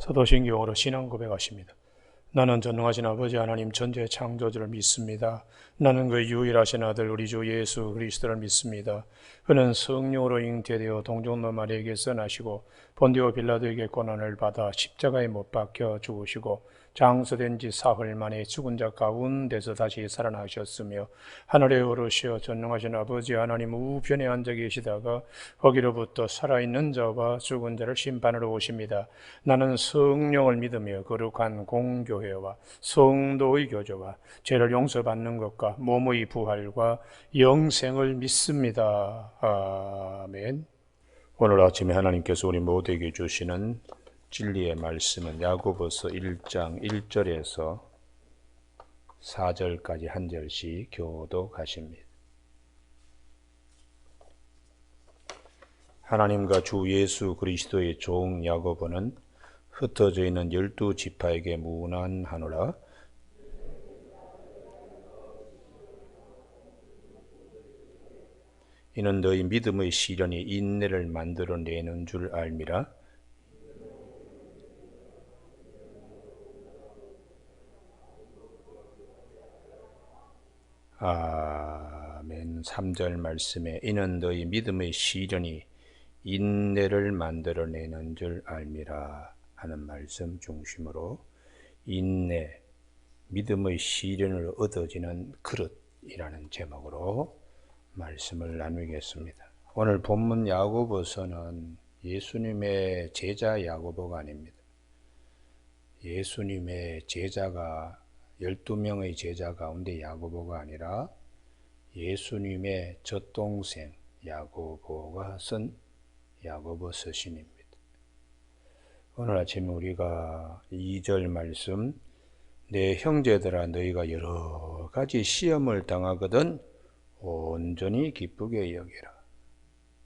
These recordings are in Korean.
사도신경으로 신앙 고백하십니다. 나는 전능하신 아버지 하나님 전지의 창조주를 믿습니다. 나는 그 유일하신 아들 우리 주 예수 그리스도를 믿습니다. 그는 성령으로 잉태되어 동정노 마리아에게서 나시고 본디오 빌라도에게 고난을 받아 십자가에 못 박혀 죽으시고 장사된 지 사흘 만에 죽은 자 가운데서 다시 살아나셨으며 하늘에 오르시어 전능하신 아버지 하나님 우편에 앉아 계시다가 거기로부터 살아있는 자와 죽은 자를 심판하러 오십니다. 나는 성령을 믿으며 거룩한 공교회와 성도의 교제와 죄를 용서받는 것과 몸의 부활과 영생을 믿습니다. 아멘. 오늘 아침에 하나님께서 우리 모두에게 주시는 진리의 말씀은 야고보서 1장 1절에서 4절까지 한 절씩 교독하십니다. 하나님과 주 예수 그리스도의 종 야고보는 흩어져 있는 12지파에게 문안하노라. 이는 너희 믿음의 시련이 인내를 만들어내는 줄 알미라. 아멘. 3절 말씀에 이는 너희 믿음의 시련이 인내를 만들어내는 줄 알미라 하는 말씀 중심으로 인내, 믿음의 시련을 얻어지는 그릇이라는 제목으로 말씀을 나누겠습니다. 오늘 본문 야고보서는 예수님의 제자 야고보가 아닙니다. 예수님의 제자가 12명의 제자 가운데 야고보가 아니라 예수님의 젖동생 야고보가 쓴 야고보 서신입니다. 오늘 아침에 우리가 2절 말씀, 내 형제들아 너희가 여러 가지 시험을 당하거든 온전히 기쁘게 여기라.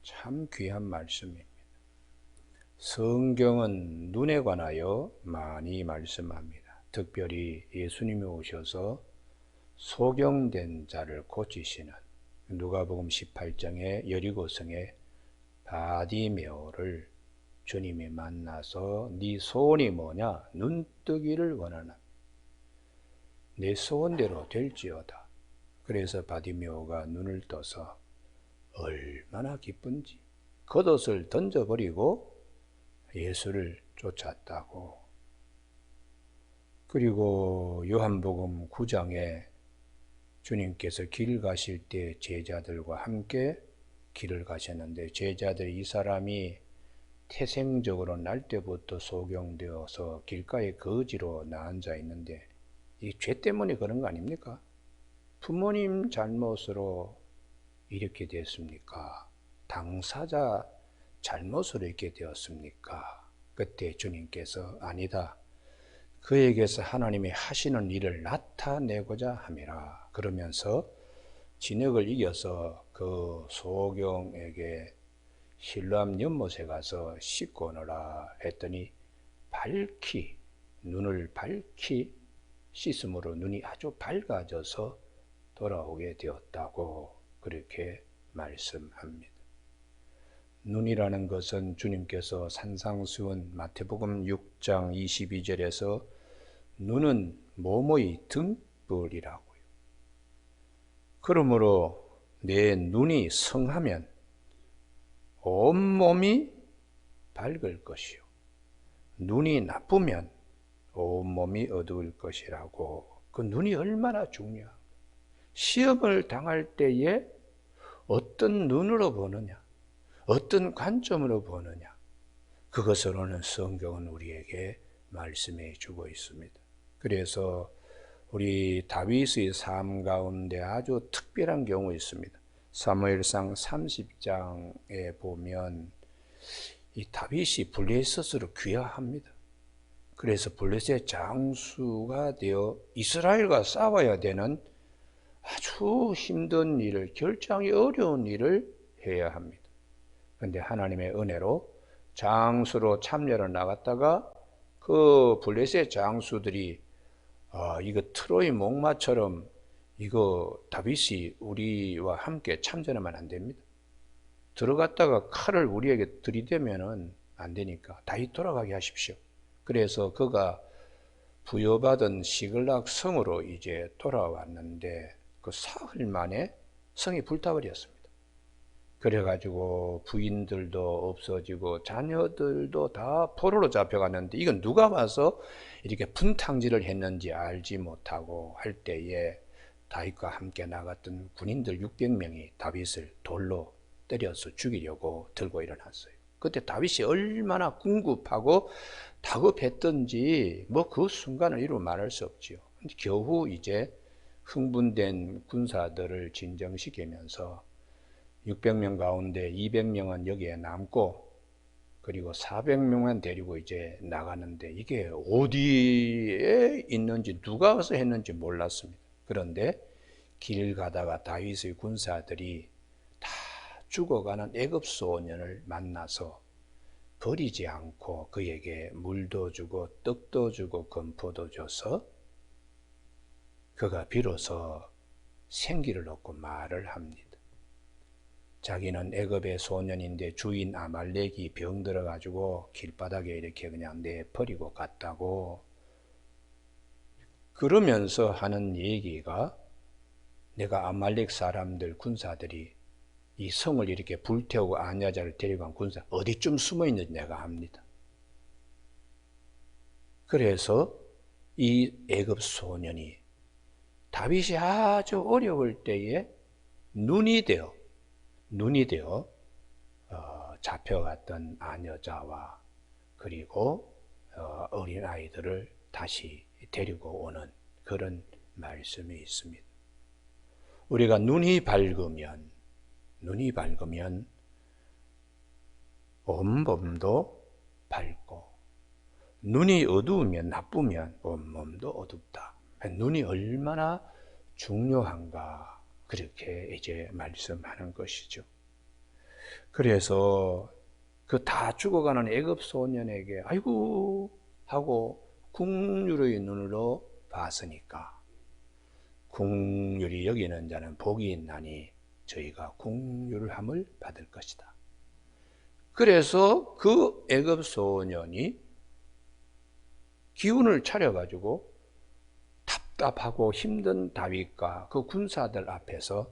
참 귀한 말씀입니다. 성경은 눈에 관하여 많이 말씀합니다. 특별히 예수님이 오셔서 소경된 자를 고치시는 누가복음 18장의 여리고성의 바디메오를 주님이 만나서 네 소원이 뭐냐? 눈뜨기를 원하나 내 소원대로 될지어다. 그래서 바디메오가 눈을 떠서 얼마나 기쁜지 겉옷을 던져버리고 예수를 쫓았다고. 그리고 요한복음 9장에 주님께서 길 가실 때 제자들과 함께 길을 가셨는데 제자들이 이 사람이 태생적으로 날 때부터 소경되어서 길가에 거지로 나앉아 있는데 이 죄 때문에 그런 거 아닙니까? 부모님 잘못으로 이렇게 됐습니까? 당사자 잘못으로 이렇게 되었습니까? 그때 주님께서 아니다. 그에게서 하나님이 하시는 일을 나타내고자 함이라. 그러면서 진흙을 이겨서 그 소경에게 실로암 연못에 가서 씻고 오너라 했더니 눈을 밝히 씻음으로 눈이 아주 밝아져서 돌아오게 되었다고 그렇게 말씀합니다. 눈이라는 것은 주님께서 산상수훈 마태복음 6장 22절에서 눈은 모모의 등불이라고요. 그러므로 내 눈이 성하면 온몸이 밝을 것이요 눈이 나쁘면 온몸이 어두울 것이라고. 그 눈이 얼마나 중요한가. 시험을 당할 때에 어떤 눈으로 보느냐, 어떤 관점으로 보느냐, 그것으로는 성경은 우리에게 말씀해 주고 있습니다. 그래서 우리 다윗의 삶 가운데 아주 특별한 경우 있습니다. 사무엘상 30장에 보면 이 다윗이 블레셋으로 귀화합니다. 그래서 블레셋 장수가 되어 이스라엘과 싸워야 되는 아주 힘든 일을, 결정이 어려운 일을 해야 합니다. 그런데 하나님의 은혜로 장수로 참여를 나갔다가 그 블레셋 장수들이 이거 트로이 목마처럼 이거 다윗이 우리와 함께 참전하면 안 됩니다. 들어갔다가 칼을 우리에게 들이대면은 안 되니까 다윗 돌아가게 하십시오. 그래서 그가 부여받은 시글락 성으로 이제 돌아왔는데 그 사흘 만에 성이 불타버렸습니다. 그래가지고 부인들도 없어지고 자녀들도 다 포로로 잡혀갔는데 이건 누가 와서 이렇게 분탕질을 했는지 알지 못하고 할 때에 다윗과 함께 나갔던 군인들 600명이 다윗을 돌로 때려서 죽이려고 들고 일어났어요. 그때 다윗이 얼마나 궁급하고 다급했던지 뭐 그 순간을 이루 말할 수 없지요. 겨우 이제 흥분된 군사들을 진정시키면서 600명 가운데 200명은 여기에 남고 그리고 400명만 데리고 이제 나가는데 이게 어디에 있는지 누가 와서 했는지 몰랐습니다. 그런데 길 가다가 다윗의 군사들이 다 죽어가는 애굽 소년을 만나서 버리지 않고 그에게 물도 주고 떡도 주고 건포도 줘서 그가 비로소 생기를 얻고 말을 합니다. 자기는 애굽의 소년인데 주인 아말렉이 병들어 가지고 길바닥에 이렇게 그냥 내버리고 갔다고 그러면서 하는 얘기가 내가 아말렉 사람들 군사들이 이 성을 이렇게 불태우고 아냐자를 데리고 간 군사 어디쯤 숨어 있는지 내가 압니다. 그래서 이 애굽 소년이 다윗이 아주 어려울 때에 눈이 되어 잡혀갔던 아녀자와 그리고 어린 아이들을 다시 데리고 오는 그런 말씀이 있습니다. 우리가 눈이 밝으면 온몸도 밝고 눈이 어두우면 나쁘면 온몸도 어둡다. 눈이 얼마나 중요한가 그렇게 이제 말씀하는 것이죠. 그래서 그 다 죽어가는 애굽 소년에게 아이고 하고 국률의 눈으로 봤으니까 국률이 여기는 자는 복이 있나니 저희가 국률함을 받을 것이다. 그래서 그 애굽 소년이 기운을 차려가지고 답답하고 힘든 다윗과 그 군사들 앞에서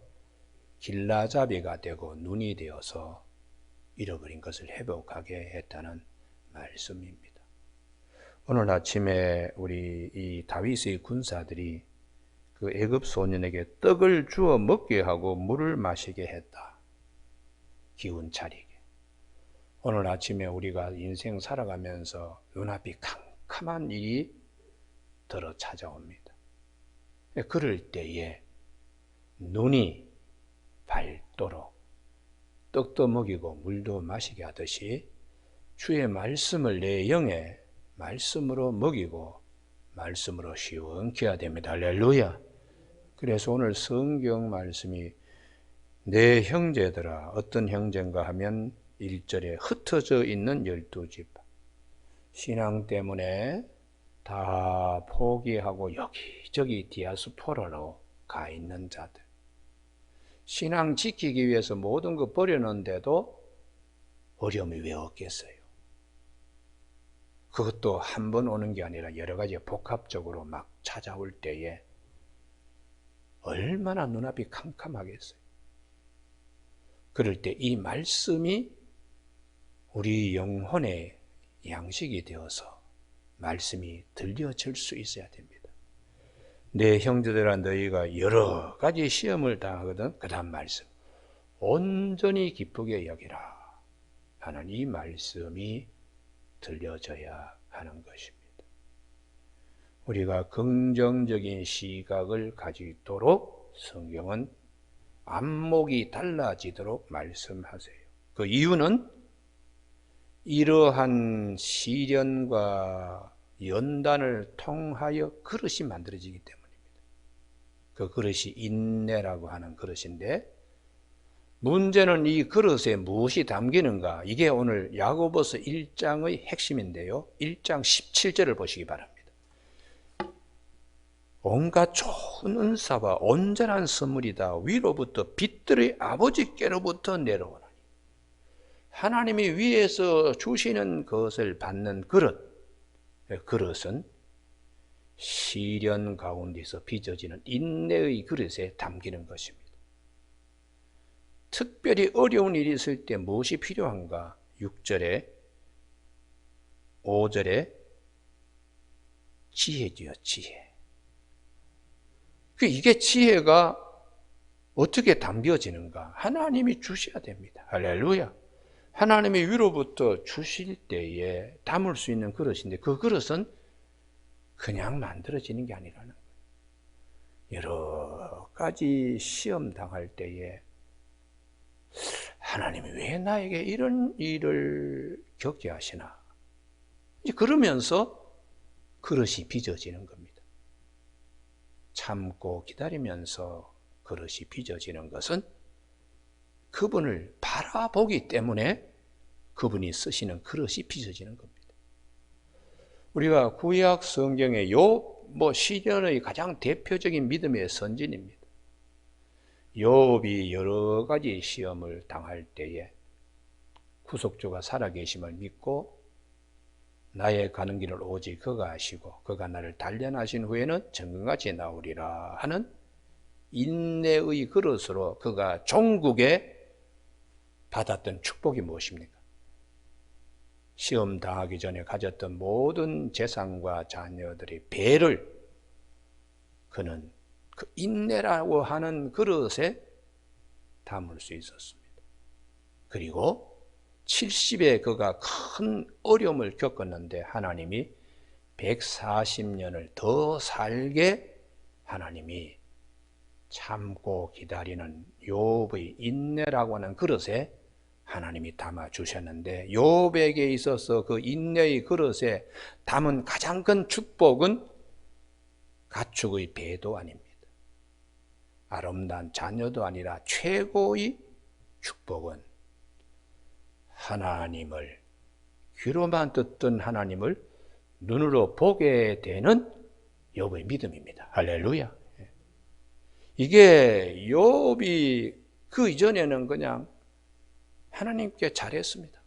길라잡이가 되고 눈이 되어서 잃어버린 것을 회복하게 했다는 말씀입니다. 오늘 아침에 우리 이 다윗의 군사들이 그 애굽 소년에게 떡을 주어 먹게 하고 물을 마시게 했다. 기운 차리게. 오늘 아침에 우리가 인생 살아가면서 눈앞이 캄캄한 일이 들어 찾아옵니다. 그럴 때에 눈이 밝도록 떡도 먹이고 물도 마시게 하듯이 주의 말씀을 내 영에 말씀으로 먹이고 말씀으로 시원케 해야 됩니다. 할렐루야. 그래서 오늘 성경 말씀이 내 형제들아, 어떤 형제인가 하면 1절에 흩어져 있는 12지파, 신앙 때문에 다 포기하고 여기저기 디아스포라로 가 있는 자들, 신앙 지키기 위해서 모든 거 버렸는데도 어려움이 왜 없겠어요? 그것도 한 번 오는 게 아니라 여러 가지 복합적으로 막 찾아올 때에 얼마나 눈앞이 캄캄하겠어요? 그럴 때 이 말씀이 우리 영혼의 양식이 되어서 말씀이 들려질 수 있어야 됩니다. 내 형제들아 너희가 여러 가지 시험을 당하거든 그 다음 말씀 온전히 기쁘게 여기라 하는 이 말씀이 들려져야 하는 것입니다. 우리가 긍정적인 시각을 가지도록 성경은 안목이 달라지도록 말씀하세요. 그 이유는 이러한 시련과 연단을 통하여 그릇이 만들어지기 때문입니다. 그 그릇이 인내라고 하는 그릇인데 문제는 이 그릇에 무엇이 담기는가? 이게 오늘 야고보서 1장의 핵심인데요. 1장 17절을 보시기 바랍니다. 온갖 좋은 은사와 온전한 선물이다. 위로부터 빛들의 아버지께로부터 내려오나니 하나님이 위에서 주시는 것을 받는 그릇, 그릇은 시련 가운데서 빚어지는 인내의 그릇에 담기는 것입니다. 특별히 어려운 일이 있을 때 무엇이 필요한가? 6절에 5절에 지혜지요, 지혜. 이게 지혜가 어떻게 담겨지는가? 하나님이 주셔야 됩니다. 할렐루야. 하나님이 위로부터 주실 때에 담을 수 있는 그릇인데 그 그릇은 그냥 만들어지는 게 아니라는 거예요. 여러 가지 시험 당할 때에 하나님이 왜 나에게 이런 일을 겪게 하시나? 이제 그러면서 그릇이 빚어지는 겁니다. 참고 기다리면서 그릇이 빚어지는 것은 그분을 바라보기 때문에 그분이 쓰시는 그릇이 빚어지는 겁니다. 우리가 구약 성경의 욥, 시련의 가장 대표적인 믿음의 선진입니다. 욥이 여러 가지 시험을 당할 때에 구속주가 살아계심을 믿고 나의 가는 길을 오직 그가 아시고 그가 나를 단련하신 후에는 정금같이 나오리라 하는 인내의 그릇으로 그가 종국에 받았던 축복이 무엇입니까? 시험 당하기 전에 가졌던 모든 재산과 자녀들의 배를 그는 그 인내라고 하는 그릇에 담을 수 있었습니다. 그리고 70에 그가 큰 어려움을 겪었는데 하나님이 140년을 더 살게 하나님이 참고 기다리는 욥의 인내라고 하는 그릇에 하나님이 담아 주셨는데 욥에게 있어서 그 인내의 그릇에 담은 가장 큰 축복은 가축의 배도 아닙니다. 아름다운 자녀도 아니라 최고의 축복은 하나님을 귀로만 듣던 하나님을 눈으로 보게 되는 욥의 믿음입니다. 할렐루야. 이게 욥이 그 이전에는 그냥 하나님께 잘했습니다.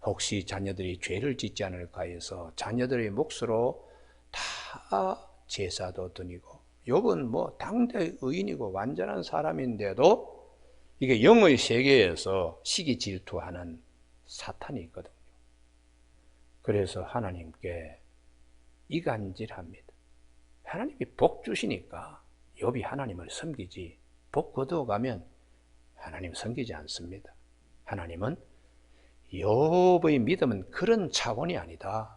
혹시 자녀들이 죄를 짓지 않을까 해서 자녀들의 몫으로 다 제사도 드리고 욥은 당대 의인이고 완전한 사람인데도 이게 영의 세계에서 시기 질투하는 사탄이 있거든요. 그래서 하나님께 이간질합니다. 하나님이 복 주시니까 욥이 하나님을 섬기지 복 거두어가면 하나님 섬기지 않습니다. 하나님은 욥의 믿음은 그런 차원이 아니다.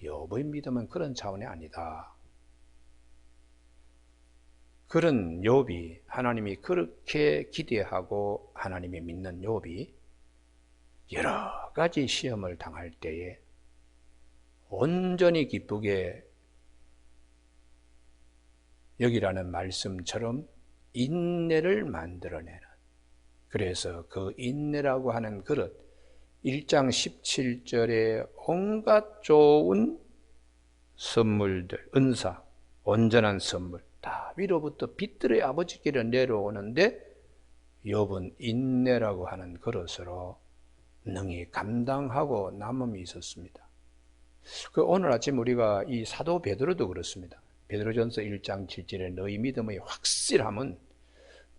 욥의 믿음은 그런 차원이 아니다. 그런 욥이 하나님이 그렇게 기대하고 하나님이 믿는 욥이 여러 가지 시험을 당할 때에 온전히 기쁘게 여기라는 말씀처럼 인내를 만들어내는, 그래서 그 인내라고 하는 그릇 1장 17절에 온갖 좋은 선물들, 은사, 온전한 선물 다 위로부터 빛들의 아버지께로 내려오는데 욥은 인내라고 하는 그릇으로 능히 감당하고 남음이 있었습니다. 오늘 아침 우리가 이 사도 베드로도 그렇습니다. 베드로전서 1장 7절에 너희 믿음의 확실함은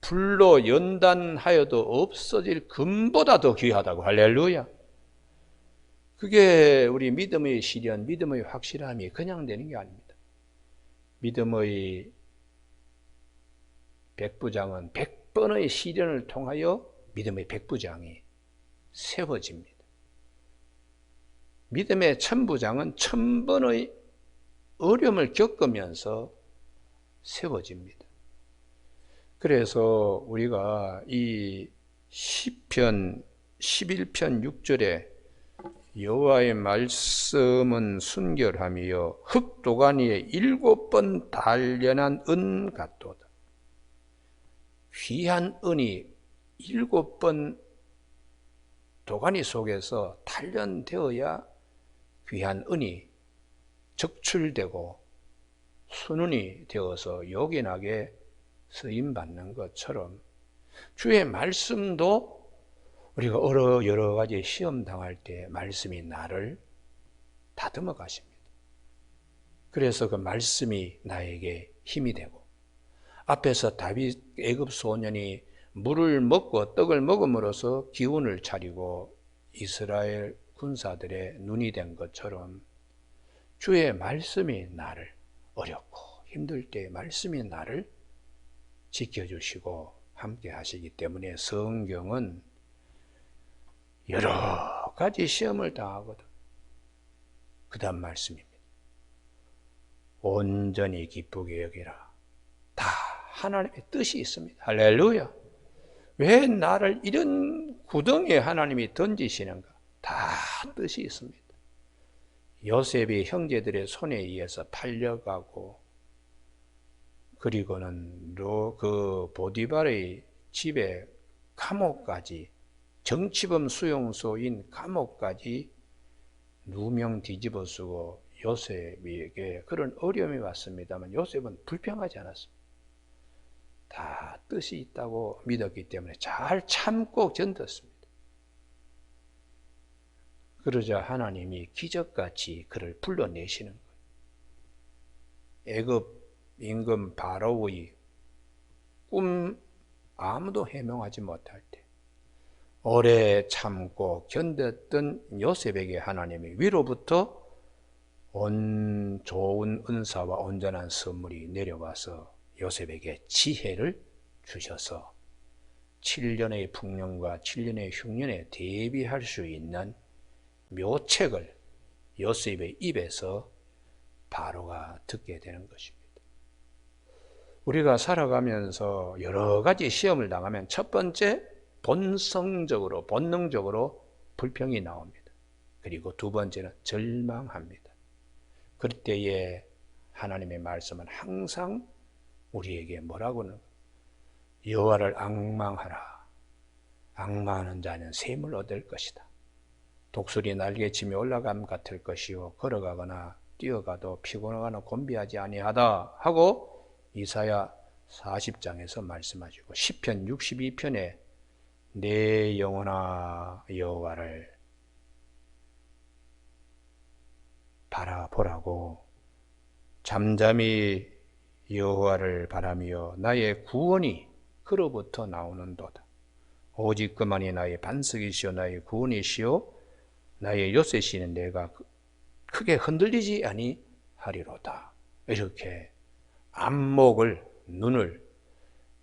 불로 연단하여도 없어질 금보다 더 귀하다고. 할렐루야. 그게 우리 믿음의 시련, 믿음의 확실함이 그냥 되는 게 아닙니다. 믿음의 백부장은 100번의 시련을 통하여 믿음의 백부장이 세워집니다. 믿음의 천부장은 1000번의 어려움을 겪으면서 세워집니다. 그래서 우리가 이 시편 11편 6절에 여호와의 말씀은 순결함이요 흙도가니에 7번 단련한 은 같도다. 귀한 은이 7번 도가니 속에서 단련되어야 귀한 은이 적출되고 순은이 되어서 요긴하게 쓰임받는 것처럼 주의 말씀도 우리가 여러 가지 시험 당할 때 말씀이 나를 다듬어 가십니다. 그래서 그 말씀이 나에게 힘이 되고, 앞에서 다윗 애굽 소년이 물을 먹고 떡을 먹음으로써 기운을 차리고 이스라엘 군사들의 눈이 된 것처럼 주의 말씀이 나를, 어렵고 힘들 때 말씀이 나를 지켜주시고 함께 하시기 때문에 성경은 여러 가지 시험을 당하거든. 그 다음 말씀입니다. 온전히 기쁘게 여기라. 다 하나님의 뜻이 있습니다. 할렐루야. 왜 나를 이런 구덩이에 하나님이 던지시는가? 다 뜻이 있습니다. 요셉이 형제들의 손에 의해서 팔려가고, 그리고는 그 보디발의 집에 감옥까지, 정치범 수용소인 감옥까지 누명 뒤집어 쓰고 요셉에게 그런 어려움이 왔습니다만 요셉은 불평하지 않았습니다. 다 뜻이 있다고 믿었기 때문에 잘 참고 견뎠습니다. 그러자 하나님이 기적같이 그를 불러내시는 거예요. 애굽 임금 바로의 꿈 아무도 해명하지 못할 때 오래 참고 견뎠던 요셉에게 하나님이 위로부터 온 좋은 은사와 온전한 선물이 내려와서 요셉에게 지혜를 주셔서 7년의 풍년과 7년의 흉년에 대비할 수 있는 묘책을 요셉의 입에서 바로가 듣게 되는 것입니다. 우리가 살아가면서 여러 가지 시험을 당하면 첫 번째 본성적으로, 본능적으로 불평이 나옵니다. 그리고 두 번째는 절망합니다. 그때에 하나님의 말씀은 항상 우리에게 뭐라고는 여호와를 앙망하라. 앙망하는 자는 샘을 얻을 것이다. 독수리 날개치며 올라감 같을 것이요 걸어가거나 뛰어가도 피곤하거나 곤비하지 아니하다 하고 이사야 40장에서 말씀하시고 시편 62편에 내 영혼아 여호와를 바라보라고 잠잠히 여호와를 바라며 나의 구원이 그로부터 나오는도다. 오직 그만이 나의 반석이시오 나의 구원이시오 나의 요새시는 내가 크게 흔들리지 아니하리로다. 이렇게 안목을, 눈을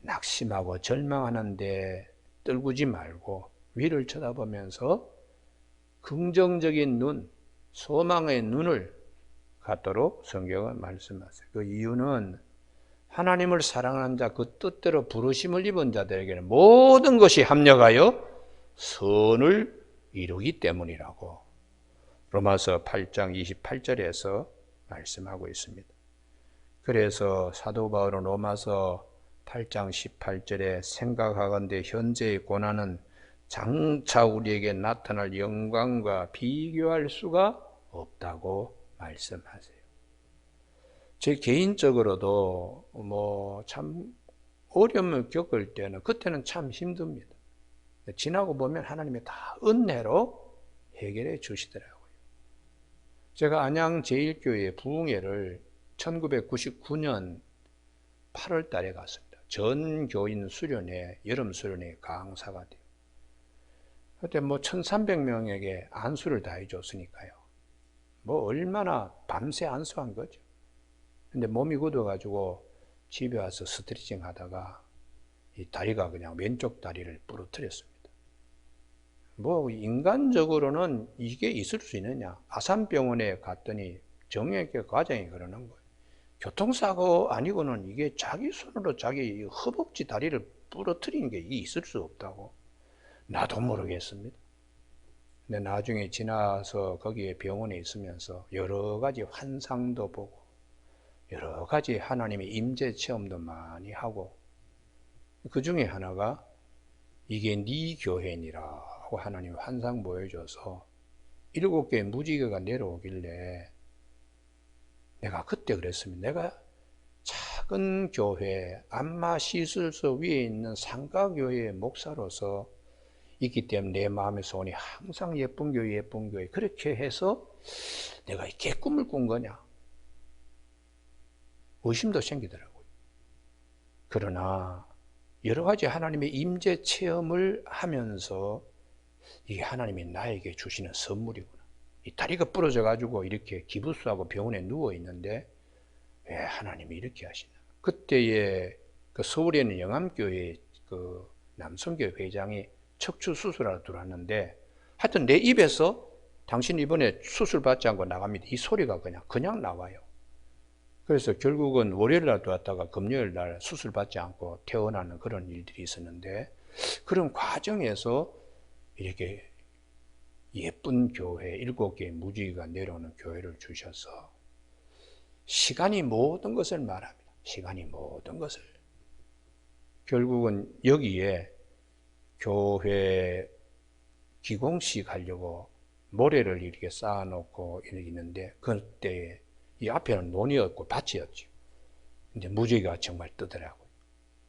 낙심하고 절망하는데 떨구지 말고 위를 쳐다보면서 긍정적인 눈, 소망의 눈을 갖도록 성경은 말씀하세요. 그 이유는 하나님을 사랑하는 자, 그 뜻대로 부르심을 입은 자들에게는 모든 것이 합력하여 선을 이루기 때문이라고 로마서 8장 28절에서 말씀하고 있습니다. 그래서 사도 바울은 로마서 8장 18절에 생각하건대 현재의 고난은 장차 우리에게 나타날 영광과 비교할 수가 없다고 말씀하세요. 제 개인적으로도 참 어려움을 겪을 때는 그때는 참 힘듭니다. 지나고 보면 하나님이 다 은혜로 해결해 주시더라고요. 제가 안양 제1교회 부흥회를 1999년 8월 달에 갔습니다. 전 교인 수련회, 여름 수련회 강사가 돼요. 그때 1,300명에게 안수를 다 해줬으니까요. 얼마나 밤새 안수한 거죠. 근데 몸이 굳어가지고 집에 와서 스트레칭 하다가 이 다리가 그냥 왼쪽 다리를 부러뜨렸습니다. 인간적으로는 이게 있을 수 있느냐. 아산병원에 갔더니 정형외과 과장이 그러는 거예요. 교통사고 아니고는 이게 자기 손으로 자기 허벅지 다리를 부러뜨리는 게 있을 수 없다고. 나도 모르겠습니다. 근데 나중에 지나서 거기에 병원에 있으면서 여러 가지 환상도 보고 여러 가지 하나님의 임재 체험도 많이 하고 그 중에 하나가 이게 네 교회니라고 하나님 환상 보여줘서 7개의 무지개가 내려오길래 내가 그때 그랬습니다. 내가 작은 교회 안마 시술소 위에 있는 상가교회의 목사로서 있기 때문에 내 마음의 소원이 항상 예쁜 교회 그렇게 해서 내가 개꿈을 꾼 거냐? 의심도 생기더라고요. 그러나 여러 가지 하나님의 임재 체험을 하면서 이게 하나님이 나에게 주시는 선물이구나. 이 다리가 부러져 가지고 이렇게 기부스하고 병원에 누워 있는데 왜 하나님이 이렇게 하시나? 그때에 그 서울에 있는 영암교회 그 남성교회 회장이 척추 수술하러 들어왔는데 하여튼 내 입에서 당신 이번에 수술 받지 않고 나갑니다. 이 소리가 그냥 나와요. 그래서 결국은 월요일 날 들어왔다가 금요일 날 수술 받지 않고 퇴원하는 그런 일들이 있었는데 그런 과정에서 이렇게 예쁜 교회 7개의 무지개가 내려오는 교회를 주셔서 시간이 모든 것을 말합니다. 시간이 모든 것을. 결국은 여기에 교회 기공식 하려고 모래를 이렇게 쌓아놓고 있는데 그때 이 앞에는 논이었고 밭이었죠. 근데 무지개가 정말 뜨더라고요.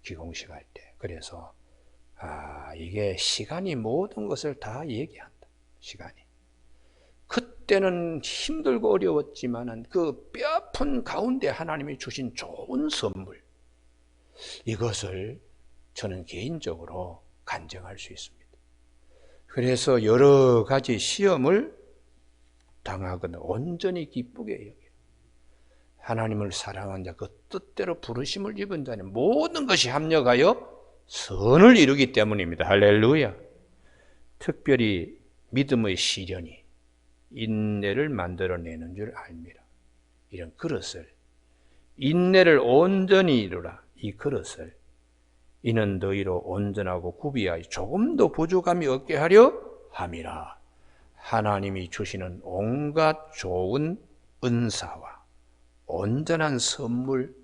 기공식 할 때. 그래서 이게 시간이 모든 것을 다 얘기한다. 시간이. 그때는 힘들고 어려웠지만은 그 뼈아픈 가운데 하나님이 주신 좋은 선물, 이것을 저는 개인적으로 간증할 수 있습니다. 그래서 여러 가지 시험을 당하거나 온전히 기쁘게 여겨요. 하나님을 사랑한 자, 그 뜻대로 부르심을 입은 자는 모든 것이 합력하여 선을 이루기 때문입니다. 할렐루야. 특별히 믿음의 시련이 인내를 만들어내는 줄 압니다. 이런 그릇을, 인내를 온전히 이루라, 이 그릇을 이는 너희로 온전하고 구비하여 조금도 부족함이 없게 하려 함이라. 하나님이 주시는 온갖 좋은 은사와 온전한 선물,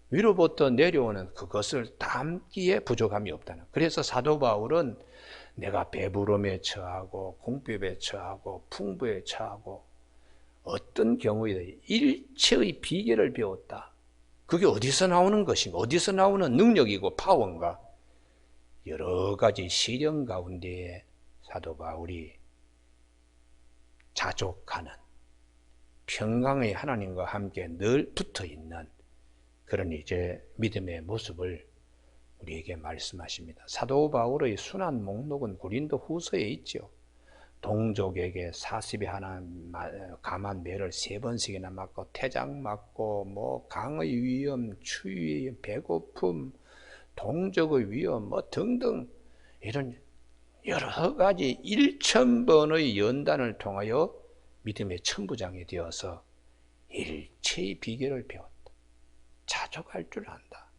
위로부터 내려오는 그것을 담기에 부족함이 없다는. 그래서 사도 바울은 내가 배부름에 처하고 공핍에 처하고 풍부에 처하고 어떤 경우에 일체의 비결을 배웠다. 그게 어디서 나오는 것인가? 어디서 나오는 능력이고 파워인가? 여러 가지 시련 가운데에 사도 바울이 자족하는, 평강의 하나님과 함께 늘 붙어있는 그런 이제 믿음의 모습을 우리에게 말씀하십니다. 사도 바울의 순환 목록은 고린도 후서에 있죠. 동족에게 40에 하나 감한 매를 3번씩이나 맞고 태장 맞고 뭐 강의 위험, 추위, 배고픔, 동족의 위험 뭐 등등 이런 여러 가지 1000번의 연단을 통하여 믿음의 천부장이 되어서 일체의 비결을 배웠다. 자족할 줄 안다.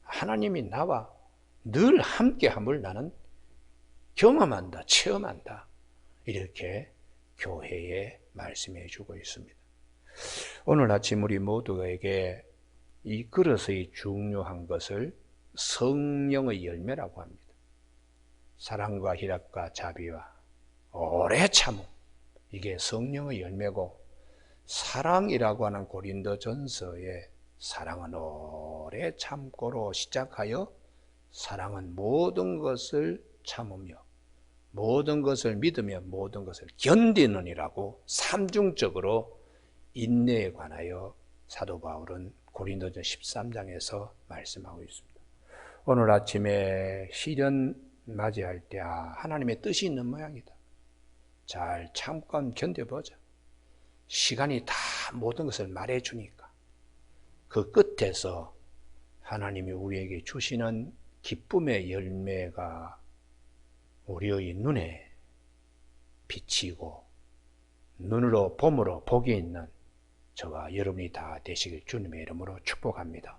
하나님이 나와 늘 함께함을 나는 경험한다, 체험한다. 이렇게 교회에 말씀해 주고 있습니다. 오늘 아침 우리 모두에게 이 그릇의 중요한 것을 성령의 열매라고 합니다. 사랑과 희락과 자비와 오래 참음, 이게 성령의 열매고, 사랑이라고 하는 고린도전서에 사랑은 오래 참고로 시작하여 사랑은 모든 것을 참으며 모든 것을 믿으며 모든 것을 견디느니라고 삼중적으로 인내에 관하여 사도 바울은 고린도전 13장에서 말씀하고 있습니다. 오늘 아침에 시련 맞이할 때 하나님의 뜻이 있는 모양이다. 잘 참고 견뎌보자. 시간이 다 모든 것을 말해주니까 그 끝에서 하나님이 우리에게 주시는 기쁨의 열매가 우리의 눈에 비치고 눈으로 봄으로 복이 있는 저와 여러분이 다 되시길 주님의 이름으로 축복합니다.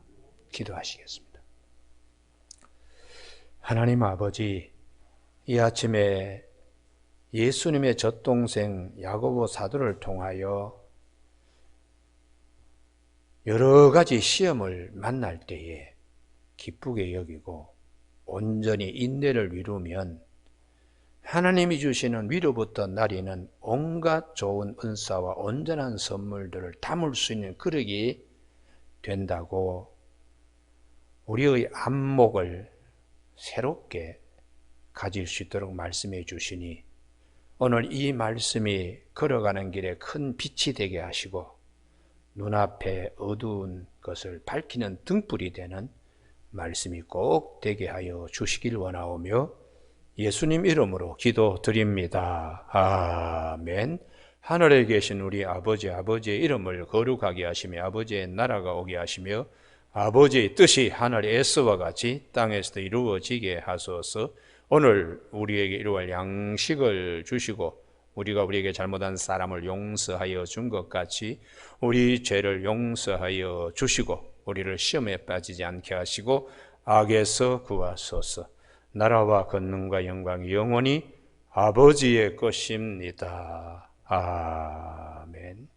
기도하시겠습니다. 하나님 아버지, 이 아침에 예수님의 젖동생 야고보 사도를 통하여 여러 가지 시험을 만날 때에 기쁘게 여기고 온전히 인내를 이루면 하나님이 주시는 위로부터 나리는 온갖 좋은 은사와 온전한 선물들을 담을 수 있는 그릇이 된다고 우리의 안목을 새롭게 가질 수 있도록 말씀해 주시니 오늘 이 말씀이 걸어가는 길에 큰 빛이 되게 하시고 눈앞에 어두운 것을 밝히는 등불이 되는 말씀이 꼭 되게 하여 주시길 원하오며 예수님 이름으로 기도드립니다. 아멘. 하늘에 계신 우리 아버지, 아버지의 이름을 거룩하게 하시며 아버지의 나라가 오게 하시며 아버지의 뜻이 하늘에서와 같이 땅에서도 이루어지게 하소서. 오늘 우리에게 이루어갈 양식을 주시고 우리가 우리에게 잘못한 사람을 용서하여 준 것 같이 우리 죄를 용서하여 주시고 우리를 시험에 빠지지 않게 하시고 악에서 구하소서. 나라와 권능과 영광이 영원히 아버지의 것입니다. 아멘.